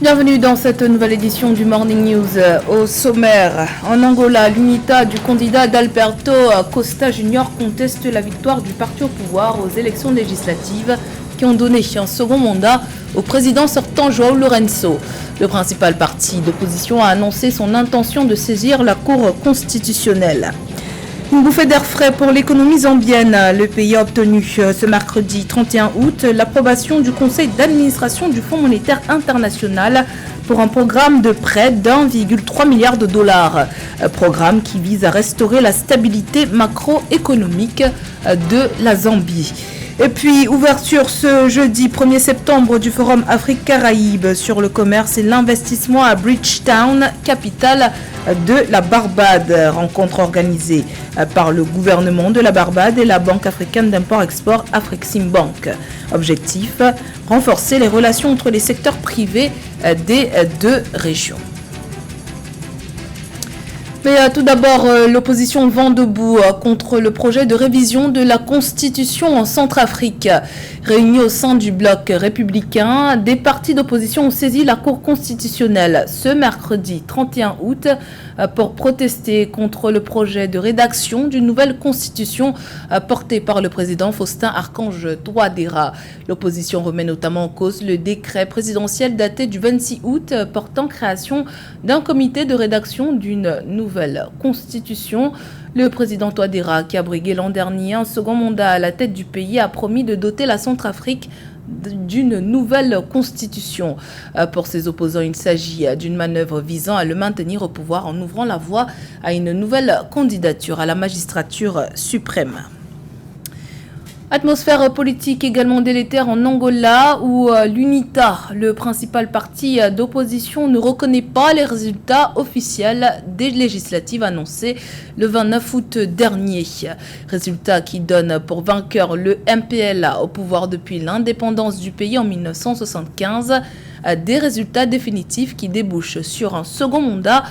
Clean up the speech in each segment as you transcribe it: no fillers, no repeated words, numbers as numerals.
Bienvenue dans cette nouvelle édition du Morning News. Au sommaire, en Angola, l'UNITA du candidat d'Alberto Costa Junior conteste la victoire du parti au pouvoir aux élections législatives qui ont donné un second mandat au président sortant João Lourenço. Le principal parti d'opposition a annoncé son intention de saisir la Cour constitutionnelle. Une bouffée d'air frais pour l'économie zambienne. Le pays a obtenu ce mercredi 31 août l'approbation du conseil d'administration du Fonds monétaire international pour un programme de prêt d'1,3 milliard de dollars. Programme qui vise à restaurer la stabilité macroéconomique de la Zambie. Et puis, ouverture ce jeudi 1er septembre du Forum Afrique-Caraïbes sur le commerce et l'investissement à Bridgetown, capitale de la Barbade. Rencontre organisée par le gouvernement de la Barbade et la Banque africaine d'import-export Afreximbank. Objectif, renforcer les relations entre les secteurs privés des deux régions. Mais tout d'abord, l'opposition vent debout contre le projet de révision de la Constitution en Centrafrique. Réunis au sein du bloc républicain, des partis d'opposition ont saisi la Cour constitutionnelle ce mercredi 31 août pour protester contre le projet de rédaction d'une nouvelle constitution portée par le président Faustin Archange Touadéra. L'opposition remet notamment en cause le décret présidentiel daté du 26 août portant création d'un comité de rédaction d'une nouvelle constitution. Le président Touadéra, qui a brigué l'an dernier un second mandat à la tête du pays, a promis de doter la Centrafrique d'une nouvelle constitution. Pour ses opposants, il s'agit d'une manœuvre visant à le maintenir au pouvoir en ouvrant la voie à une nouvelle candidature à la magistrature suprême. Atmosphère politique également délétère en Angola où l'UNITA, le principal parti d'opposition, ne reconnaît pas les résultats officiels des législatives annoncés le 29 août dernier. Résultats qui donnent pour vainqueur le MPLA au pouvoir depuis l'indépendance du pays en 1975. Des résultats définitifs qui débouchent sur un second mandat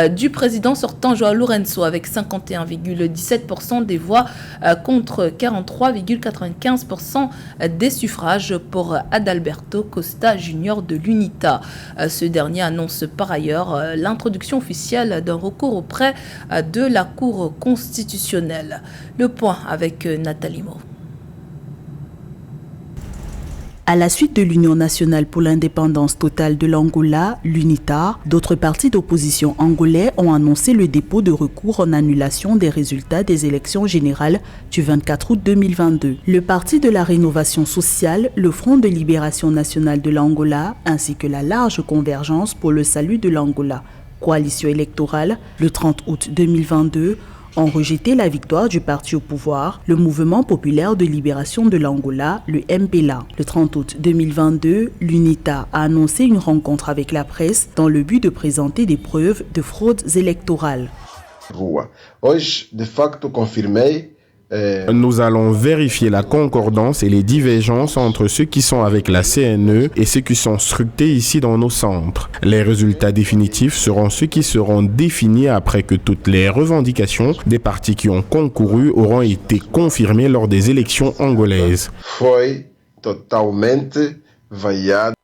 du président sortant João Lourenço avec 51,17% des voix contre 43,95% des suffrages pour Adalberto Costa Junior de l'UNITA. Ce dernier annonce par ailleurs l'introduction officielle d'un recours auprès de la Cour constitutionnelle. Le point avec Nathalie Mo. À la suite de l'Union nationale pour l'indépendance totale de l'Angola, l'UNITA, d'autres partis d'opposition angolais ont annoncé le dépôt de recours en annulation des résultats des élections générales du 24 août 2022. Le Parti de la rénovation sociale, le Front de libération nationale de l'Angola, ainsi que la large convergence pour le salut de l'Angola, coalition électorale, le 30 août 2022, ont rejeté la victoire du parti au pouvoir, le Mouvement populaire de libération de l'Angola, le MPLA. Le 30 août 2022, l'UNITA a annoncé une rencontre avec la presse dans le but de présenter des preuves de fraudes électorales. Hoje, de facto, confirmei. Nous allons vérifier la concordance et les divergences entre ceux qui sont avec la CNE et ceux qui sont scrutés ici dans nos centres. Les résultats définitifs seront ceux qui seront définis après que toutes les revendications des partis qui ont concouru auront été confirmées lors des élections angolaises. Foi totalmente vaiado.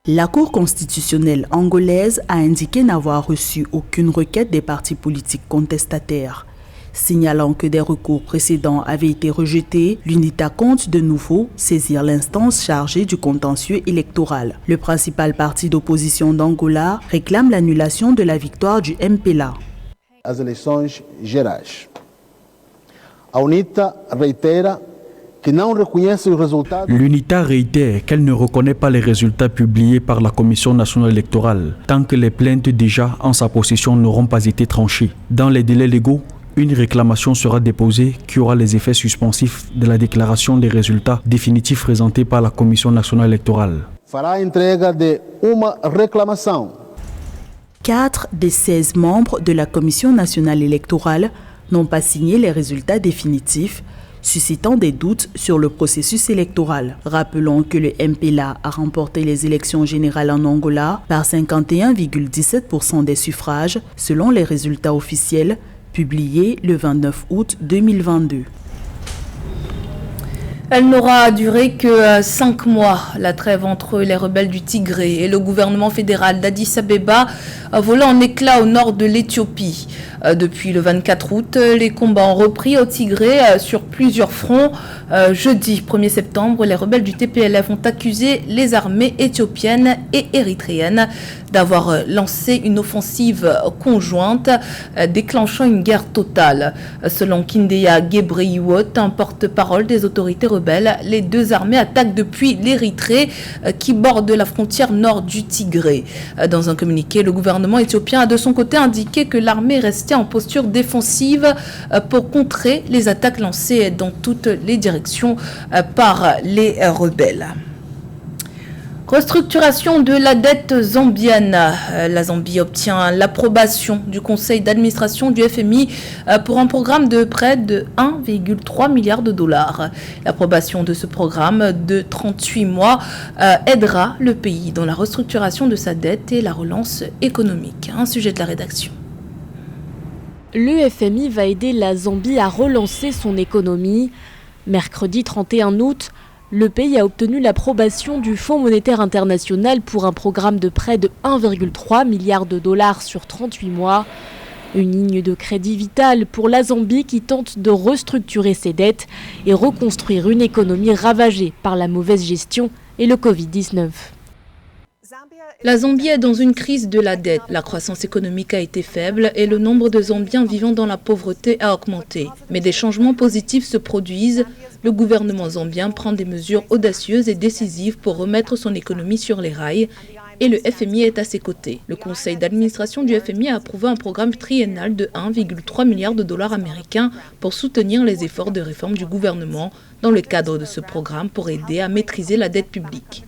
La Cour constitutionnelle angolaise a indiqué n'avoir reçu aucune requête des partis politiques contestataires. Signalant que des recours précédents avaient été rejetés, l'UNITA compte de nouveau saisir l'instance chargée du contentieux électoral. Le principal parti d'opposition d'Angola réclame l'annulation de la victoire du MPLA. As eleições gerais. A UNITA reitera que não reconhece os resultados. L'UNITA réitère qu'elle ne reconnaît pas les résultats publiés par la Commission nationale électorale tant que les plaintes déjà en sa possession n'auront pas été tranchées. Dans les délais légaux, une réclamation sera déposée qui aura les effets suspensifs de la déclaration des résultats définitifs présentés par la Commission nationale électorale. Fará entrega de uma reclamação. 4 des 16 membres de la Commission nationale électorale n'ont pas signé les résultats définitifs, suscitant des doutes sur le processus électoral. Rappelons que le MPLA a remporté les élections générales en Angola par 51,17% des suffrages, selon les résultats officiels publiés le 29 août 2022. Elle n'aura duré que 5 mois. La trêve entre les rebelles du Tigré et le gouvernement fédéral d'Addis Abeba a volé en éclats au nord de l'Éthiopie. Depuis le 24 août, les combats ont repris au Tigré sur plusieurs fronts. Jeudi 1er septembre, les rebelles du TPLF ont accusé les armées éthiopiennes et érythréennes d'avoir lancé une offensive conjointe déclenchant une guerre totale. Selon Kindeya Gebreyuot, un porte-parole des autorités rebelles, les deux armées attaquent depuis l'Érythrée qui borde la frontière nord du Tigré. Dans un communiqué, le gouvernement éthiopien a de son côté indiqué que l'armée restait en posture défensive pour contrer les attaques lancées dans toutes les directions par les rebelles. Restructuration de la dette zambienne. La Zambie obtient l'approbation du conseil d'administration du FMI pour un programme de près de 1,3 milliard de dollars. L'approbation de ce programme de 38 mois aidera le pays dans la restructuration de sa dette et la relance économique. Un sujet de la rédaction. Le FMI va aider la Zambie à relancer son économie. Mercredi 31 août, le pays a obtenu l'approbation du Fonds monétaire international pour un programme de près de 1,3 milliard de dollars sur 38 mois. Une ligne de crédit vitale pour la Zambie qui tente de restructurer ses dettes et reconstruire une économie ravagée par la mauvaise gestion et le Covid-19. La Zambie est dans une crise de la dette. La croissance économique a été faible et le nombre de Zambiens vivant dans la pauvreté a augmenté. Mais des changements positifs se produisent. Le gouvernement zambien prend des mesures audacieuses et décisives pour remettre son économie sur les rails. Et le FMI est à ses côtés. Le conseil d'administration du FMI a approuvé un programme triennal de 1,3 milliard de dollars américains pour soutenir les efforts de réforme du gouvernement dans le cadre de ce programme pour aider à maîtriser la dette publique.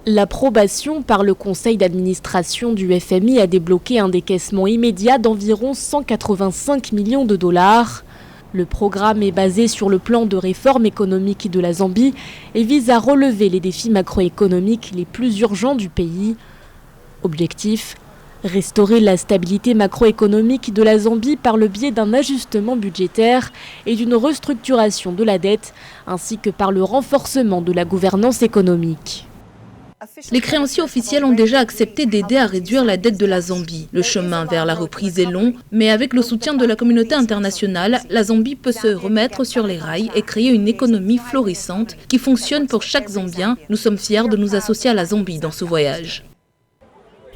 L'approbation par le conseil d'administration du FMI a débloqué un décaissement immédiat d'environ 185 millions de dollars. Le programme est basé sur le plan de réforme économique de la Zambie et vise à relever les défis macroéconomiques les plus urgents du pays. Objectif : restaurer la stabilité macroéconomique de la Zambie par le biais d'un ajustement budgétaire et d'une restructuration de la dette, ainsi que par le renforcement de la gouvernance économique. Les créanciers officiels ont déjà accepté d'aider à réduire la dette de la Zambie. Le chemin vers la reprise est long, mais avec le soutien de la communauté internationale, la Zambie peut se remettre sur les rails et créer une économie florissante qui fonctionne pour chaque Zambien. Nous sommes fiers de nous associer à la Zambie dans ce voyage.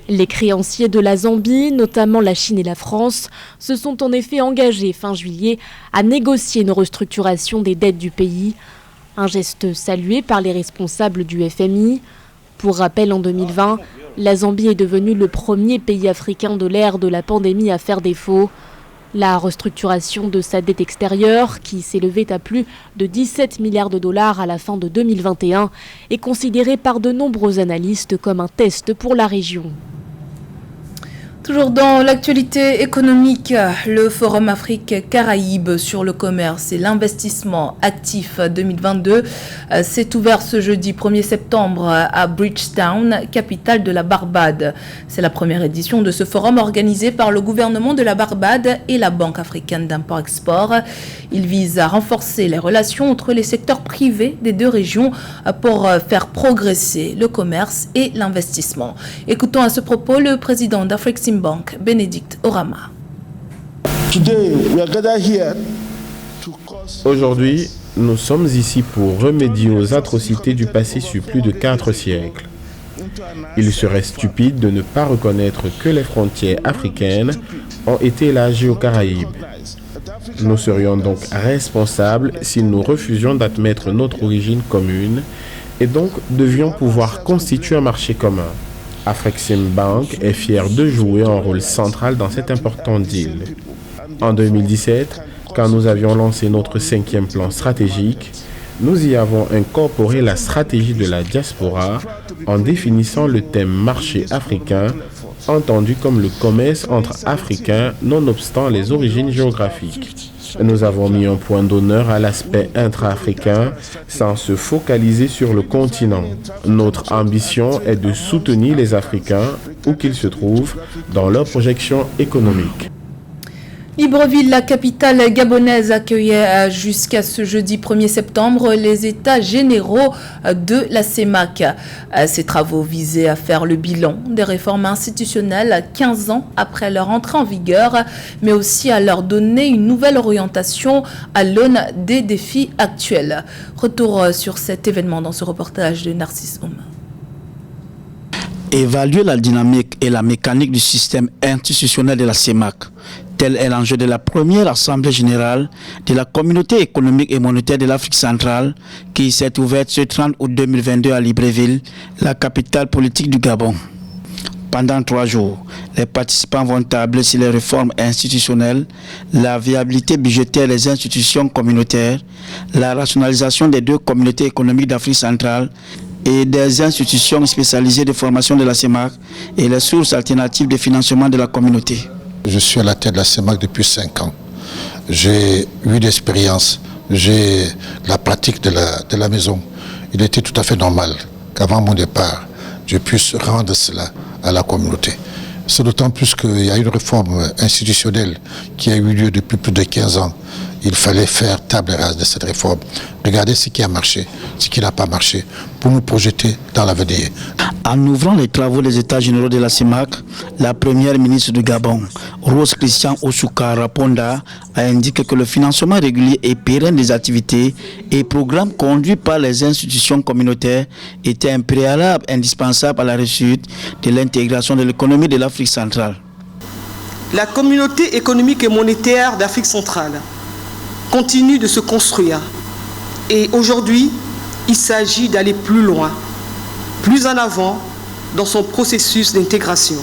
Les créanciers de la Zambie, notamment la Chine et la France, se sont en effet engagés fin juillet à négocier une restructuration des dettes du pays. Un geste salué par les responsables du FMI. Pour rappel, en 2020, la Zambie est devenue le premier pays africain de l'ère de la pandémie à faire défaut. La restructuration de sa dette extérieure, qui s'élevait à plus de 17 milliards de dollars à la fin de 2021, est considérée par de nombreux analystes comme un test pour la région. Toujours dans l'actualité économique, le Forum Afrique-Caraïbes sur le commerce et l'investissement actif 2022 s'est ouvert ce jeudi 1er septembre à Bridgetown, capitale de la Barbade. C'est la première édition de ce forum organisé par le gouvernement de la Barbade et la Banque africaine d'import-export. Il vise à renforcer les relations entre les secteurs privés des deux régions pour faire progresser le commerce et l'investissement. Écoutons à ce propos le président d'Afreximbank, Bénédicte Orama. Aujourd'hui, nous sommes ici pour remédier aux atrocités du passé sur plus de 4 siècles. Il serait stupide de ne pas reconnaître que les frontières africaines ont été élargies aux Caraïbes. Nous serions donc responsables si nous refusions d'admettre notre origine commune et donc devions pouvoir constituer un marché commun. Afreximbank est fier de jouer un rôle central dans cet important deal. En 2017, quand nous avions lancé notre 5e plan stratégique, nous y avons incorporé la stratégie de la diaspora en définissant le thème marché africain, entendu comme le commerce entre Africains nonobstant les origines géographiques. Nous avons mis un point d'honneur à l'aspect intra-africain sans se focaliser sur le continent. Notre ambition est de soutenir les Africains, où qu'ils se trouvent, dans leur projection économique. Libreville, la capitale gabonaise, accueillait jusqu'à ce jeudi 1er septembre les états généraux de la CEMAC. Ces travaux visaient à faire le bilan des réformes institutionnelles 15 ans après leur entrée en vigueur, mais aussi à leur donner une nouvelle orientation à l'aune des défis actuels. Retour sur cet événement dans ce reportage de Narcisse Oum. Évaluer la dynamique et la mécanique du système institutionnel de la CEMAC. Tel est l'enjeu de la première Assemblée générale de la Communauté économique et monétaire de l'Afrique centrale qui s'est ouverte ce 30 août 2022 à Libreville, la capitale politique du Gabon. Pendant 3 jours, les participants vont tabler sur les réformes institutionnelles, la viabilité budgétaire des institutions communautaires, la rationalisation des 2 communautés économiques d'Afrique centrale et des institutions spécialisées de formation de la CEMAC et les sources alternatives de financement de la communauté. Je suis à la tête de la CEMAC depuis 5 ans. J'ai eu d'expérience, j'ai la pratique de la maison. Il était tout à fait normal qu'avant mon départ, je puisse rendre cela à la communauté. C'est d'autant plus qu'il y a une réforme institutionnelle qui a eu lieu depuis plus de 15 ans. Il fallait faire table rase de cette réforme, regarder ce qui a marché, ce qui n'a pas marché, pour nous projeter dans l'avenir. En ouvrant les travaux des États généraux de la CEMAC, la première ministre du Gabon, Rose Christian Osuka Raponda, a indiqué que le financement régulier et pérenne des activités et programmes conduits par les institutions communautaires était un préalable indispensable à la réussite de l'intégration de l'économie de l'Afrique centrale. La communauté économique et monétaire d'Afrique centrale continue de se construire et aujourd'hui, il s'agit d'aller plus loin, plus en avant dans son processus d'intégration.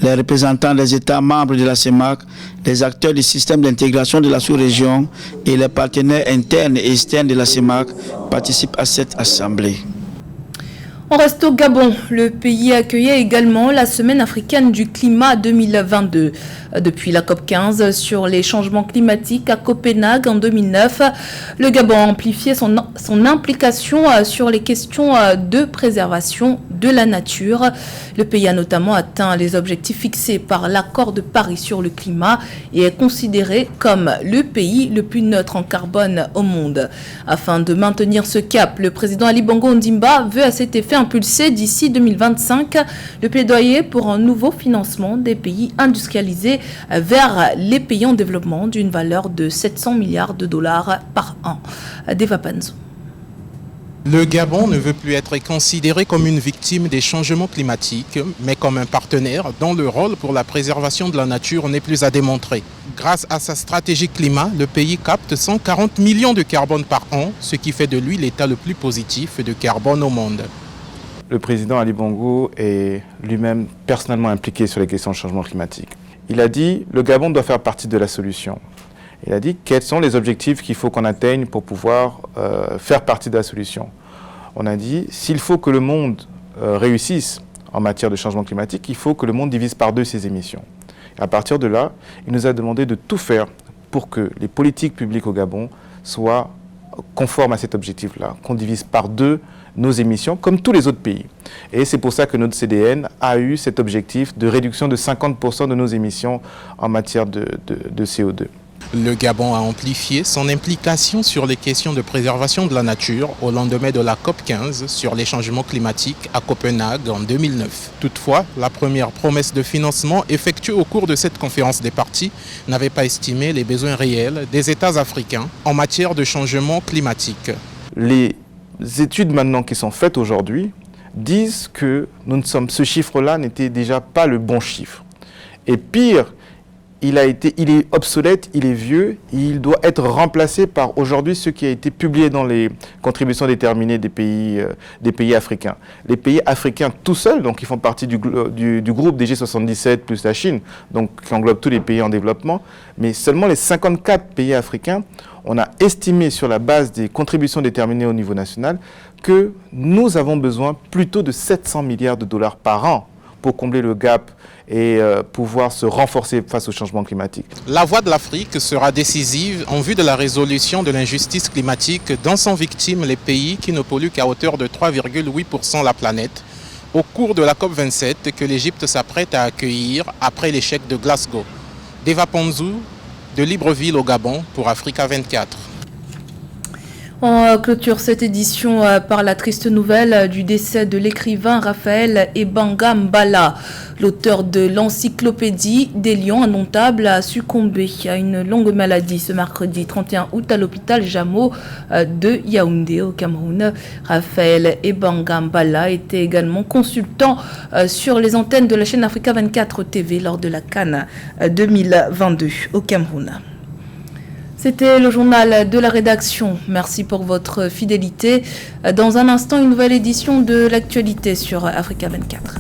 Les représentants des États membres de la CEMAC, les acteurs du système d'intégration de la sous-région et les partenaires internes et externes de la CEMAC participent à cette assemblée. On reste au Gabon. Le pays accueillait également la Semaine africaine du climat 2022. Depuis la COP15 sur les changements climatiques à Copenhague en 2009, le Gabon a amplifié son implication sur les questions de préservation de la nature. Le pays a notamment atteint les objectifs fixés par l'accord de Paris sur le climat et est considéré comme le pays le plus neutre en carbone au monde. Afin de maintenir ce cap, le président Ali Bongo Ondimba veut à cet effet impulser d'ici 2025 le plaidoyer pour un nouveau financement des pays industrialisés vers les pays en développement d'une valeur de 700 milliards de dollars par an. Deva Panzo. Le Gabon ne veut plus être considéré comme une victime des changements climatiques, mais comme un partenaire dont le rôle pour la préservation de la nature n'est plus à démontrer. Grâce à sa stratégie climat, le pays capte 140 millions de carbone par an, ce qui fait de lui l'État le plus positif de carbone au monde. Le président Ali Bongo est lui-même personnellement impliqué sur les questions de changement climatique. Il a dit le Gabon doit faire partie de la solution. Il a dit quels sont les objectifs qu'il faut qu'on atteigne pour pouvoir faire partie de la solution. On a dit s'il faut que le monde réussisse en matière de changement climatique, il faut que le monde divise par 2 ses émissions. Et à partir de là, il nous a demandé de tout faire pour que les politiques publiques au Gabon soient conformes à cet objectif-là, qu'on divise par 2 nos émissions, comme tous les autres pays. Et c'est pour ça que notre CDN a eu cet objectif de réduction de 50% de nos émissions en matière de CO2. Le Gabon a amplifié son implication sur les questions de préservation de la nature au lendemain de la COP15 sur les changements climatiques à Copenhague en 2009. Toutefois, la première promesse de financement effectuée au cours de cette conférence des parties n'avait pas estimé les besoins réels des États africains en matière de changement climatique. Les études maintenant qui sont faites aujourd'hui disent que ce chiffre-là n'était déjà pas le bon chiffre. Et pire, il est obsolète, il est vieux, et il doit être remplacé par aujourd'hui ce qui a été publié dans les contributions déterminées des pays africains. Les pays africains tout seuls, donc qui font partie du groupe des G77 plus la Chine, donc qui englobe tous les pays en développement, mais seulement les 54 pays africains, on a estimé sur la base des contributions déterminées au niveau national que nous avons besoin plutôt de 700 milliards de dollars par an pour combler le gap et pouvoir se renforcer face au changement climatique. La voix de l'Afrique sera décisive en vue de la résolution de l'injustice climatique dont sont victimes les pays qui ne polluent qu'à hauteur de 3,8% la planète au cours de la COP27 que l'Égypte s'apprête à accueillir après l'échec de Glasgow. Deva Panzo, De Libreville au Gabon pour Africa 24. On clôture cette édition par la triste nouvelle du décès de l'écrivain Raphaël Ebanga Mbala. L'auteur de l'encyclopédie des lions indomptables a succombé à une longue maladie ce mercredi 31 août à l'hôpital Jamo de Yaoundé au Cameroun. Raphaël Ebanga Mbala était également consultant sur les antennes de la chaîne Africa 24 TV lors de la CAN 2022 au Cameroun. C'était le journal de la rédaction. Merci pour votre fidélité. Dans un instant, une nouvelle édition de l'actualité sur Africa 24.